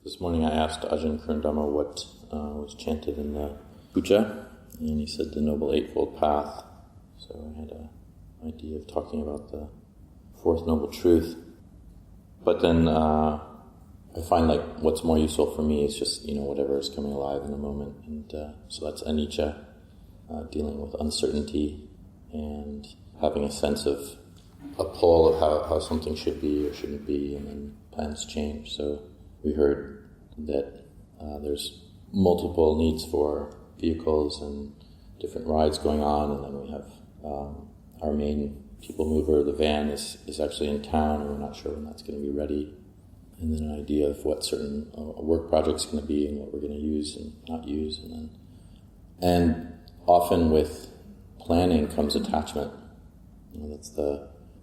This morning I asked Ajahn what was chanted in the puja, and he said the Noble Eightfold Path. So I had an idea of talking about the Fourth Noble Truth. But then I find like what's more useful for me is just, whatever is coming alive in the moment. And so that's anicca, dealing with uncertainty and having a sense of a pull of how something should be or shouldn't be, and then plans change. So we heard that there's multiple needs for vehicles and different rides going on, and then we have our main people mover, the van, is actually in town, and we're not sure when that's going to be ready. And then an idea of what certain work project's going to be and what we're going to use and not use. And often with planning comes attachment. That's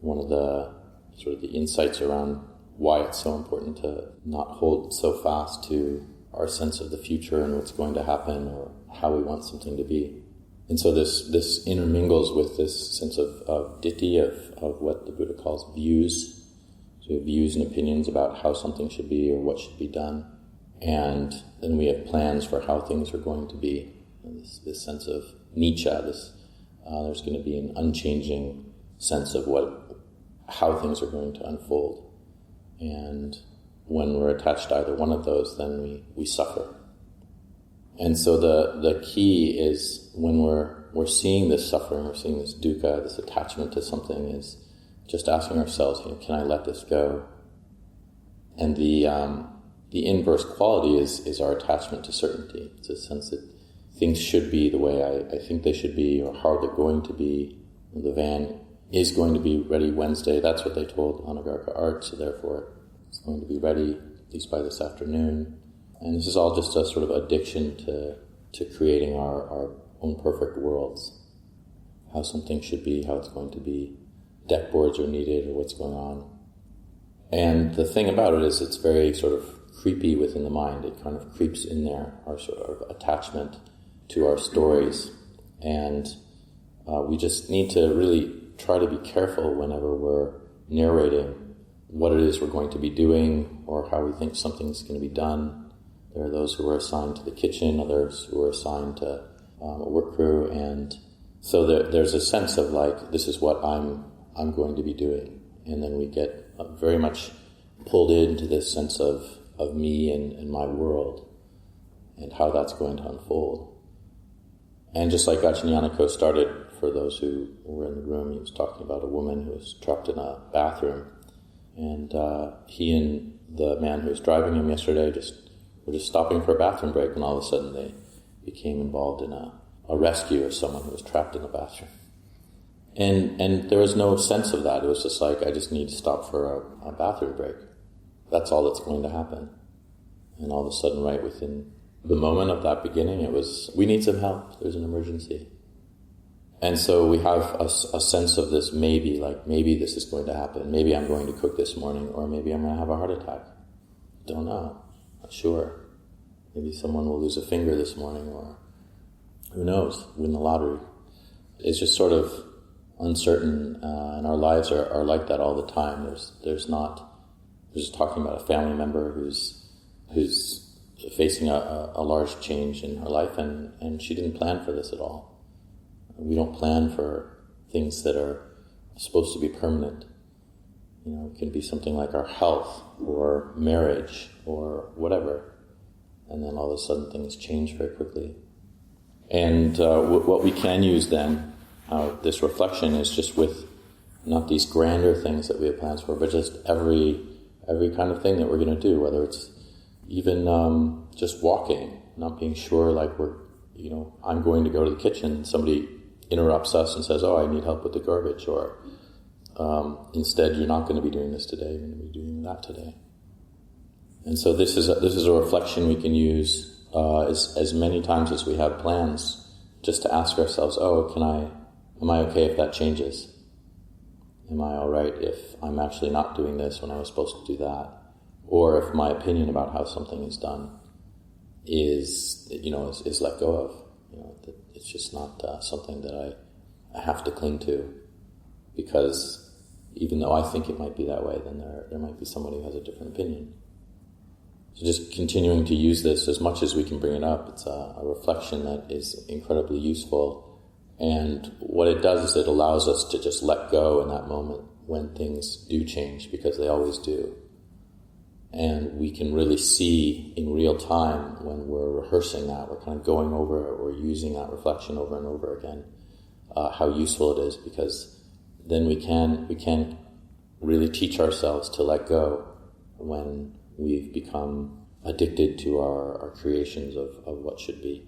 one of the sort of the insights around why it's so important to not hold so fast to our sense of the future and what's going to happen or how we want something to be. And so this intermingles with this sense of ditthi, of what the Buddha calls views. So we have views and opinions about how something should be or what should be done. And then we have plans for how things are going to be. And this sense of nicca, there's going to be an unchanging sense of how things are going to unfold. And when we're attached to either one of those, then we suffer. And so the key is when we're seeing this suffering, we're seeing this dukkha, this attachment to something, is just asking ourselves, can I let this go? And the inverse quality is our attachment to certainty. It's a sense that things should be the way I think they should be, or how they're going to be. The van is going to be ready Wednesday. That's what they told Anagarika Art, so therefore it's going to be ready at least by this afternoon. And this is all just a sort of addiction to creating our own perfect worlds. How something should be, how it's going to be. Deck boards are needed, or what's going on. And the thing about it is it's very sort of creepy within the mind. It kind of creeps in there, our sort of attachment to our stories. And we just need to really try to be careful whenever we're narrating what it is we're going to be doing or how we think something's going to be done. There are those who are assigned to the kitchen, others who are assigned to a work crew, and so there's a sense of like, this is what I'm going to be doing. And then we get very much pulled into this sense of me and my world and how that's going to unfold. And just like Ajahn Yanako started, for those who were in the room, he was talking about a woman who was trapped in a bathroom. And he and the man who was driving him yesterday were just stopping for a bathroom break, and all of a sudden they became involved in a rescue of someone who was trapped in the bathroom. And there was no sense of that. It was just like, I just need to stop for a bathroom break. That's all that's going to happen. And all of a sudden, right within the moment of that beginning, it was, we need some help. There's an emergency. And so we have a sense of this maybe this is going to happen. Maybe I'm going to cook this morning, or maybe I'm going to have a heart attack. Don't know. Not sure. Maybe someone will lose a finger this morning, or who knows, win the lottery. It's just sort of uncertain, and our lives are like that all the time. We're just talking about a family member who's facing a large change in her life, and she didn't plan for this at all. We don't plan for things that are supposed to be permanent. It can be something like our health or marriage or whatever. And then all of a sudden things change very quickly. And what we can use then, this reflection, is just with not these grander things that we have plans for, but just every kind of thing that we're going to do, whether it's even just walking, not being sure like I'm going to go to the kitchen, somebody interrupts us and says, I need help with the garbage, or instead, you're not going to be doing this today, you're going to be doing that today. And so this is a reflection we can use as many times as we have plans, just to ask ourselves, am I okay if that changes? Am I all right if I'm actually not doing this when I was supposed to do that? Or if my opinion about how something is done is let go of. That it's just not something that I have to cling to, because even though I think it might be that way, then there might be someone who has a different opinion. So just continuing to use this as much as we can bring it up. It's a reflection that is incredibly useful. And what it does is it allows us to just let go in that moment when things do change, because they always do. And we can really see in real time when we're rehearsing that, we're kind of going over it, we're using that reflection over and over again, how useful it is, because then we can really teach ourselves to let go when we've become addicted to our creations of what should be.